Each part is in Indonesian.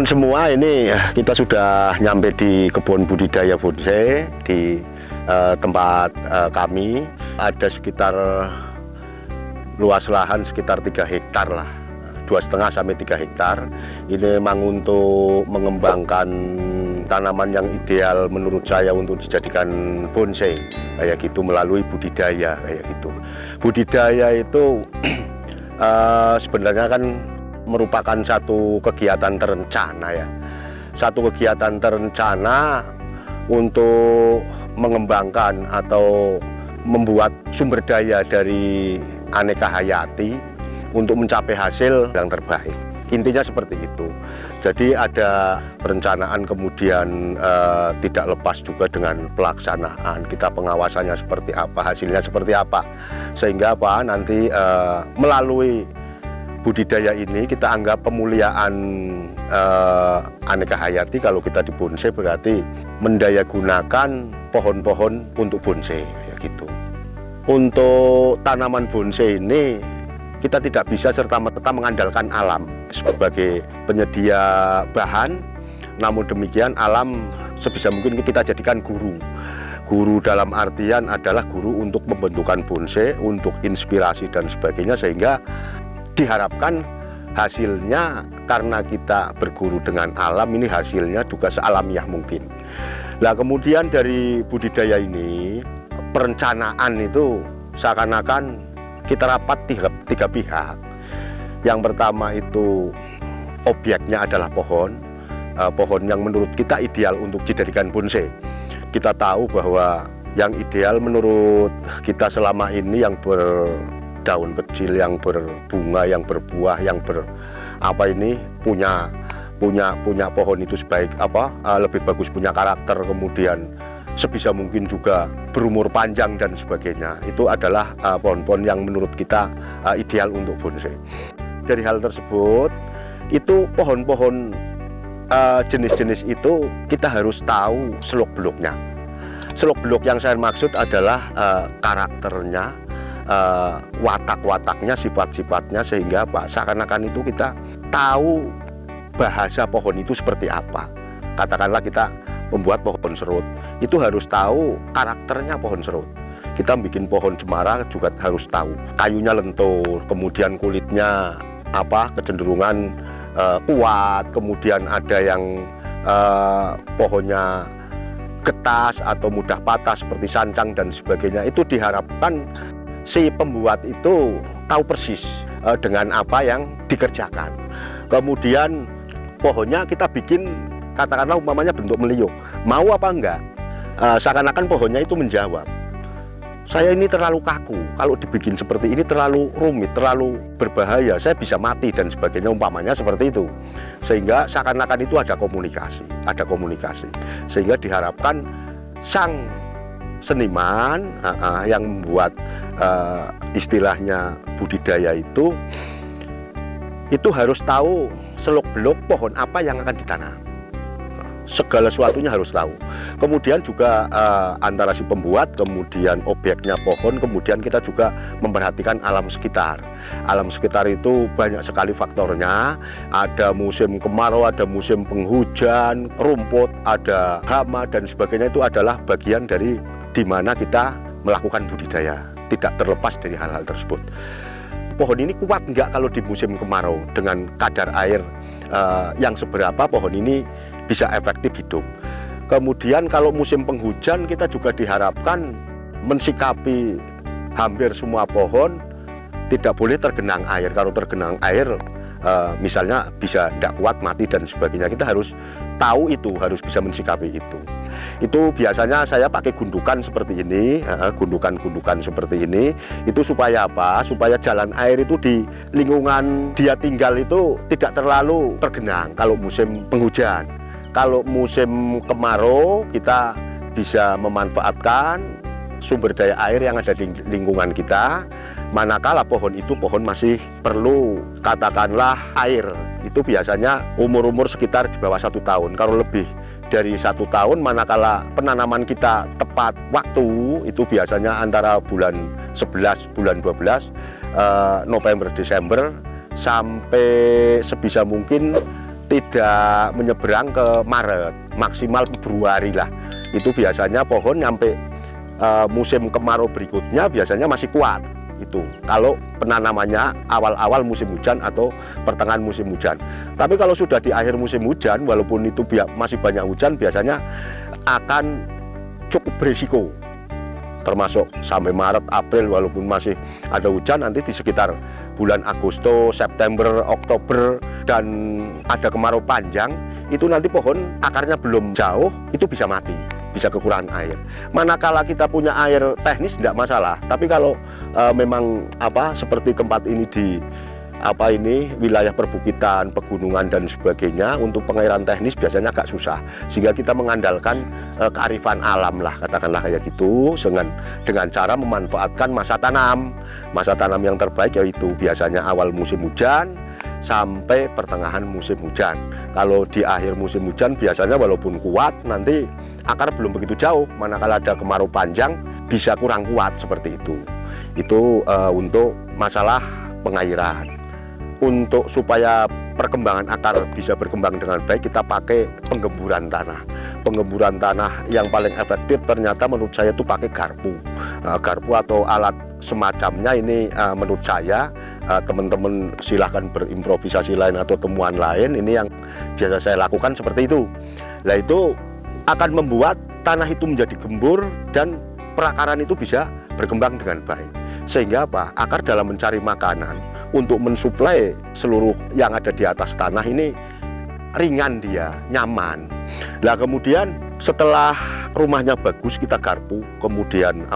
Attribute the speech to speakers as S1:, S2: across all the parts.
S1: semua, ini kita sudah nyampe di kebun budidaya bonsai di tempat kami. Ada sekitar luas lahan sekitar 3 hektar lah, 2,5 sampai 3 hektar. Ini memang untuk mengembangkan tanaman yang ideal menurut saya untuk dijadikan bonsai kayak gitu, melalui budidaya kayak gitu. Budidaya itu sebenarnya kan merupakan satu kegiatan terencana ya, satu kegiatan terencana untuk mengembangkan atau membuat sumber daya dari aneka hayati untuk mencapai hasil yang terbaik. Intinya seperti itu. Jadi ada perencanaan, kemudian tidak lepas juga dengan pelaksanaan. Kita pengawasannya seperti apa, hasilnya seperti apa, sehingga apa nanti melalui budidaya ini kita anggap pemuliaan aneka hayati. Kalau kita di bonsai berarti mendayagunakan pohon-pohon untuk bonsai kayak gitu. Untuk tanaman bonsai ini kita tidak bisa serta-merta mengandalkan alam sebagai penyedia bahan. Namun demikian alam sebisa mungkin kita jadikan guru. Guru dalam artian adalah guru untuk pembentukan bonsai, untuk inspirasi dan sebagainya, sehingga diharapkan hasilnya, karena kita berguru dengan alam, ini hasilnya juga sealamiah mungkin. Nah, kemudian dari budidaya ini, perencanaan itu seakan-akan kita rapat tiga pihak. Yang pertama itu objeknya adalah pohon, pohon yang menurut kita ideal untuk dijadikan bonsai. Kita tahu bahwa yang ideal menurut kita selama ini yang daun kecil, yang berbunga, yang berbuah, yang punya pohon itu sebaik lebih bagus, punya karakter, kemudian sebisa mungkin juga berumur panjang dan sebagainya. Itu adalah pohon-pohon yang menurut kita ideal untuk bonsai. Dari hal tersebut, itu pohon-pohon jenis-jenis itu kita harus tahu seluk-beluknya. Seluk-beluk yang saya maksud adalah karakternya, watak-wataknya, sifat-sifatnya, sehingga seakan-akan itu kita tahu bahasa pohon itu seperti apa. Katakanlah kita membuat pohon serut, itu harus tahu karakternya pohon serut. Kita bikin pohon cemara juga harus tahu kayunya lentur, kemudian kulitnya kecenderungan kuat, kemudian ada yang pohonnya getas atau mudah patah seperti sancang dan sebagainya. Itu diharapkan si pembuat itu tahu persis dengan apa yang dikerjakan. Kemudian pohonnya kita bikin, katakanlah umpamanya bentuk meliuk, mau apa enggak, seakan-akan pohonnya itu menjawab, saya ini terlalu kaku, kalau dibikin seperti ini terlalu rumit, terlalu berbahaya, saya bisa mati dan sebagainya, umpamanya seperti itu. Sehingga seakan-akan itu ada komunikasi, sehingga diharapkan sang seniman yang membuat istilahnya budidaya itu harus tahu seluk-beluk pohon apa yang akan ditanam. Segala sesuatunya harus tahu. Kemudian juga antara si pembuat, kemudian objeknya pohon, kemudian kita juga memperhatikan alam sekitar. Alam sekitar itu banyak sekali faktornya. Ada musim kemarau, ada musim penghujan, rumput, ada hama dan sebagainya. Itu adalah bagian dari di mana kita melakukan budidaya. Tidak terlepas dari hal-hal tersebut. Pohon ini kuat enggak kalau di musim kemarau, dengan kadar air yang seberapa pohon ini bisa efektif hidup. Kemudian kalau musim penghujan, kita juga diharapkan mensikapi hampir semua pohon tidak boleh tergenang air. Kalau tergenang air misalnya bisa tidak kuat, mati dan sebagainya. Kita harus tahu itu, harus bisa mensikapi itu. Itu biasanya saya pakai gundukan seperti ini, gundukan-gundukan seperti ini. Itu supaya apa? Supaya jalan air itu di lingkungan dia tinggal itu tidak terlalu tergenang kalau musim penghujan. Kalau musim kemarau, kita bisa memanfaatkan sumber daya air yang ada di lingkungan kita. Manakala pohon itu masih perlu katakanlah air, itu biasanya umur-umur sekitar di bawah 1 tahun. Kalau lebih dari 1 tahun, manakala penanaman kita tepat waktu, itu biasanya antara bulan 11, bulan 12, November, Desember, sampai sebisa mungkin tidak menyeberang ke Maret, maksimal Februari lah. Itu biasanya pohon nyampe musim kemarau berikutnya biasanya masih kuat. Itu kalau penanamannya awal-awal musim hujan atau pertengahan musim hujan. Tapi kalau sudah di akhir musim hujan, walaupun itu masih banyak hujan, biasanya akan cukup berisiko. Termasuk sampai Maret, April, walaupun masih ada hujan, nanti di sekitar bulan Agustus, September, Oktober, dan ada kemarau panjang, itu nanti pohon akarnya belum jauh, itu bisa mati, bisa kekurangan air. Manakala kita punya air teknis tidak masalah, tapi kalau memang seperti tempat ini di wilayah perbukitan, pegunungan dan sebagainya, untuk pengairan teknis biasanya agak susah, sehingga kita mengandalkan kearifan alam lah, katakanlah kayak gitu, dengan cara memanfaatkan masa tanam yang terbaik, yaitu biasanya awal musim hujan sampai pertengahan musim hujan. Kalau di akhir musim hujan biasanya walaupun kuat, nanti akar belum begitu jauh, manakala ada kemarau panjang bisa kurang kuat seperti itu. Itu untuk masalah pengairan. Untuk supaya perkembangan akar bisa berkembang dengan baik, kita pakai penggemburan tanah. Penggemburan tanah yang paling efektif ternyata menurut saya itu pakai garpu. Garpu atau alat semacamnya ini menurut saya, teman-teman silahkan berimprovisasi lain atau temuan lain. Ini yang biasa saya lakukan seperti itu. Nah, itu akan membuat tanah itu menjadi gembur dan perakaran itu bisa berkembang dengan baik. Sehingga akar dalam mencari makanan untuk mensuplai seluruh yang ada di atas tanah ini ringan, dia nyaman. Nah, kemudian setelah rumahnya bagus, kita garpu, kemudian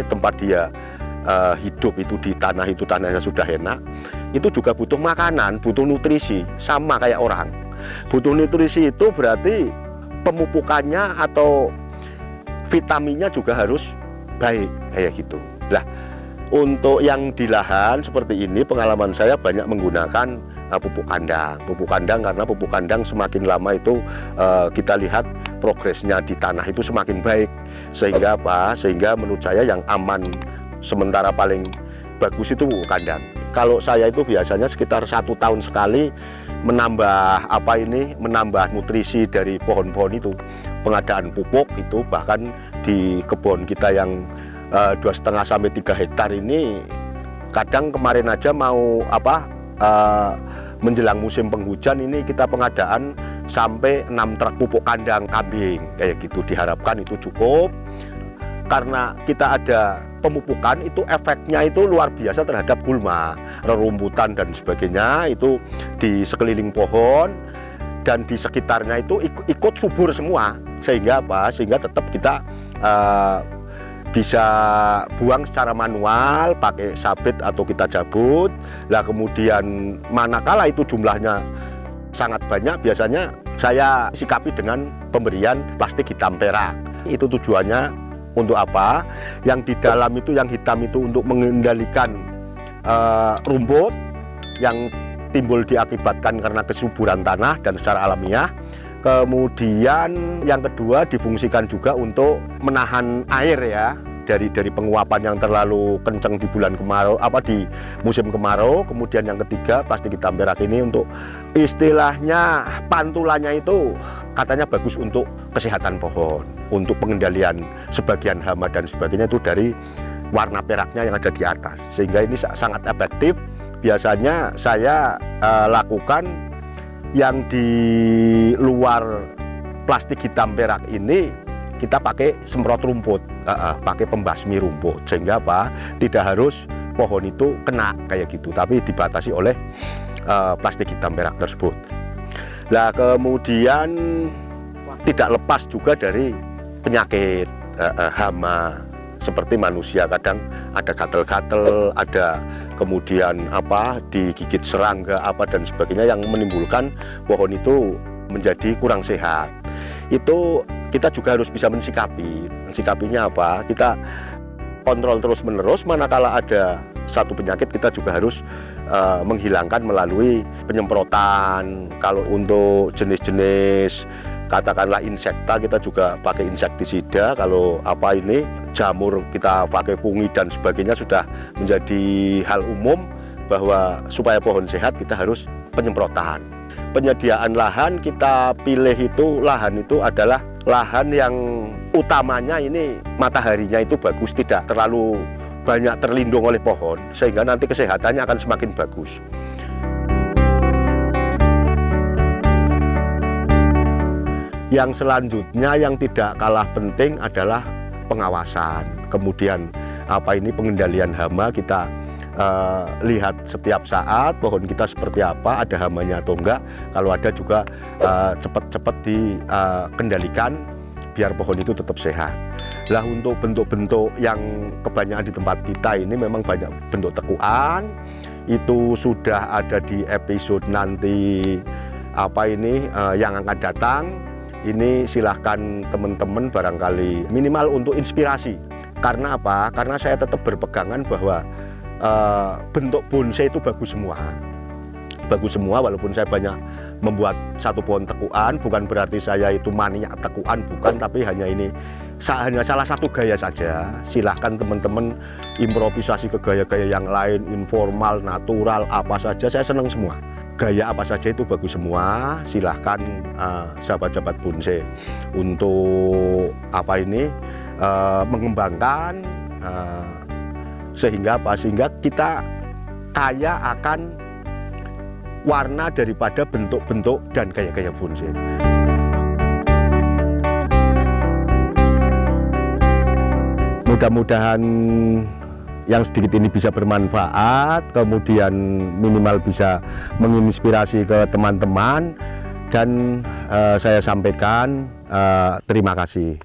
S1: tempat dia hidup itu di tanah, itu tanahnya sudah enak, itu juga butuh makanan, butuh nutrisi, sama kayak orang. Butuh nutrisi itu berarti pemupukannya atau vitaminnya juga harus baik, kayak gitu. Lah, untuk yang di lahan seperti ini, pengalaman saya banyak menggunakan pupuk kandang. Pupuk kandang, karena pupuk kandang semakin lama itu kita lihat progresnya di tanah itu semakin baik. Sehingga Sehingga menurut saya yang aman sementara paling bagus itu pupuk kandang. Kalau saya itu biasanya sekitar 1 tahun sekali menambah menambah nutrisi dari pohon-pohon itu. Pengadaan pupuk itu bahkan di kebun kita yang 2,5 sampai 3 hektar ini, kadang kemarin aja mau menjelang musim penghujan ini kita pengadaan sampai 6 truk pupuk kandang kambing kayak gitu. Diharapkan itu cukup, karena kita ada pemupukan, itu efeknya itu luar biasa terhadap gulma, rerumputan dan sebagainya itu di sekeliling pohon dan di sekitarnya itu ikut subur semua, sehingga sehingga tetap kita bisa buang secara manual pakai sabit atau kita jabut. Lah, kemudian manakala itu jumlahnya sangat banyak, biasanya saya sikapi dengan pemberian plastik hitam perak. Itu tujuannya untuk apa? Yang di dalam itu, yang hitam itu untuk mengendalikan rumput yang timbul diakibatkan karena kesuburan tanah dan secara alamiah. Kemudian yang kedua difungsikan juga untuk menahan air ya, dari penguapan yang terlalu kencang di bulan kemarau, di musim kemarau. Kemudian yang ketiga, plastik hitam perak ini untuk istilahnya pantulannya itu katanya bagus untuk kesehatan pohon, untuk pengendalian sebagian hama dan sebagainya itu dari warna peraknya yang ada di atas, sehingga ini sangat efektif. Biasanya saya lakukan yang di luar plastik hitam perak ini, kita pakai semprot rumput, pakai pembasmi rumput, sehingga tidak harus pohon itu kena kayak gitu, tapi dibatasi oleh plastik hitam perak tersebut. Nah, kemudian tidak lepas juga dari penyakit hama seperti manusia, kadang ada gatel-gatel, ada kemudian digigit serangga dan sebagainya yang menimbulkan pohon itu menjadi kurang sehat. Itu kita juga harus bisa mensikapinya kita kontrol terus menerus. Manakala ada satu penyakit, kita juga harus menghilangkan melalui penyemprotan. Kalau untuk jenis-jenis katakanlah insekta, kita juga pakai insektisida. Kalau jamur, kita pakai fungi dan sebagainya. Sudah menjadi hal umum bahwa supaya pohon sehat kita harus penyemprotan. Penyediaan lahan kita pilih itu, lahan itu adalah lahan yang utamanya ini mataharinya itu bagus, tidak terlalu banyak terlindung oleh pohon, sehingga nanti kesehatannya akan semakin bagus. Yang selanjutnya yang tidak kalah penting adalah pengawasan. Kemudian pengendalian hama, kita lihat setiap saat pohon kita seperti apa, ada hamanya atau enggak. Kalau ada juga cepat-cepat dikendalikan biar pohon itu tetap sehat. Lah untuk bentuk-bentuk yang kebanyakan di tempat kita ini memang banyak bentuk tekuan. Itu sudah ada di episode nanti yang akan datang. Ini silahkan teman-teman barangkali minimal untuk inspirasi. Karena apa? Karena saya tetap berpegangan bahwa bentuk bonsai itu bagus semua. Bagus semua, walaupun saya banyak membuat satu pohon tekuan, bukan berarti saya itu maniak tekuan, bukan, tapi hanya salah satu gaya saja. Silahkan teman-teman improvisasi ke gaya-gaya yang lain, informal, natural, apa saja, saya senang semua. Gaya apa saja itu bagus semua. Silahkan sahabat-sahabat bonsai untuk mengembangkan sehingga kita kaya akan warna daripada bentuk-bentuk dan gaya-gaya bonsai. Mudah-mudahan yang sedikit ini bisa bermanfaat, kemudian minimal bisa menginspirasi ke teman-teman, dan saya sampaikan terima kasih.